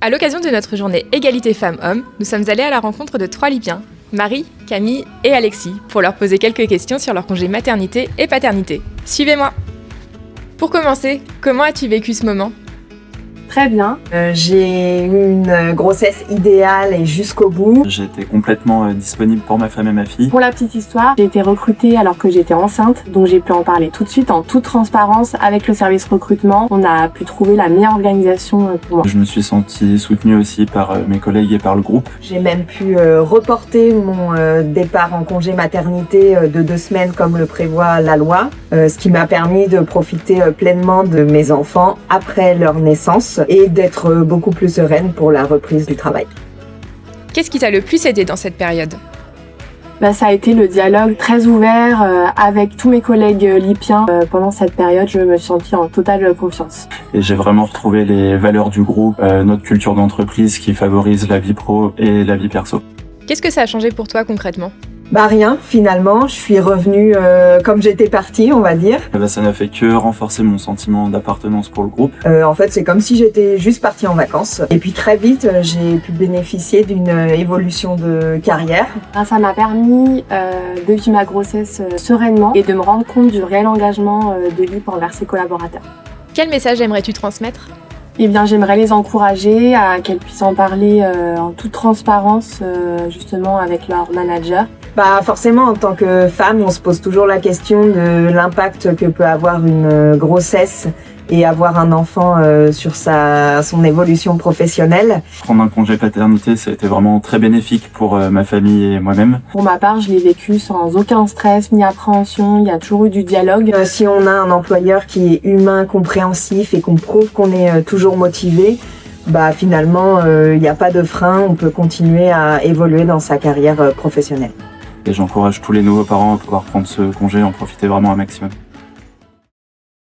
À l'occasion de notre journée Égalité Femmes-Hommes, nous sommes allés à la rencontre de 3 Libyens, Marie, Camille et Alexis, pour leur poser quelques questions sur leur congé maternité et paternité. Suivez-moi! Pour commencer, comment as-tu vécu ce moment ? Très bien. J'ai eu une grossesse idéale et jusqu'au bout. J'étais complètement disponible pour ma femme et ma fille. Pour la petite histoire, j'ai été recrutée alors que j'étais enceinte, donc j'ai pu en parler tout de suite en toute transparence avec le service recrutement. On a pu trouver la meilleure organisation pour moi. Je me suis sentie soutenue aussi par mes collègues et par le groupe. J'ai même pu reporter mon départ en congé maternité de 2 semaines comme le prévoit la loi, ce qui m'a permis de profiter pleinement de mes enfants après leur naissance et d'être beaucoup plus sereine pour la reprise du travail. Qu'est-ce qui t'a le plus aidé dans cette période ? Ça a été le dialogue très ouvert avec tous mes collègues libyens. Pendant cette période, je me suis sentie en totale confiance. Et j'ai vraiment retrouvé les valeurs du groupe, notre culture d'entreprise qui favorise la vie pro et la vie perso. Qu'est-ce que ça a changé pour toi concrètement ? Rien, finalement, je suis revenue comme j'étais partie, on va dire. Ça n'a fait que renforcer mon sentiment d'appartenance pour le groupe. En fait, c'est comme si j'étais juste partie en vacances. Et puis très vite, j'ai pu bénéficier d'une évolution de carrière. Ça m'a permis de vivre ma grossesse sereinement et de me rendre compte du réel engagement de l'IP envers ses collaborateurs. Quel message aimerais-tu transmettre ? J'aimerais les encourager à qu'elles puissent en parler en toute transparence, justement avec leur manager. Forcément, en tant que femme, on se pose toujours la question de l'impact que peut avoir une grossesse et avoir un enfant sur son évolution professionnelle. Prendre un congé paternité, ça a été vraiment très bénéfique pour ma famille et moi-même. Pour ma part, je l'ai vécu sans aucun stress ni appréhension, il y a toujours eu du dialogue. Si on a un employeur qui est humain, compréhensif et qu'on prouve qu'on est toujours motivé, finalement, il n'y a pas de frein, on peut continuer à évoluer dans sa carrière professionnelle. Et j'encourage tous les nouveaux parents à pouvoir prendre ce congé et en profiter vraiment un maximum.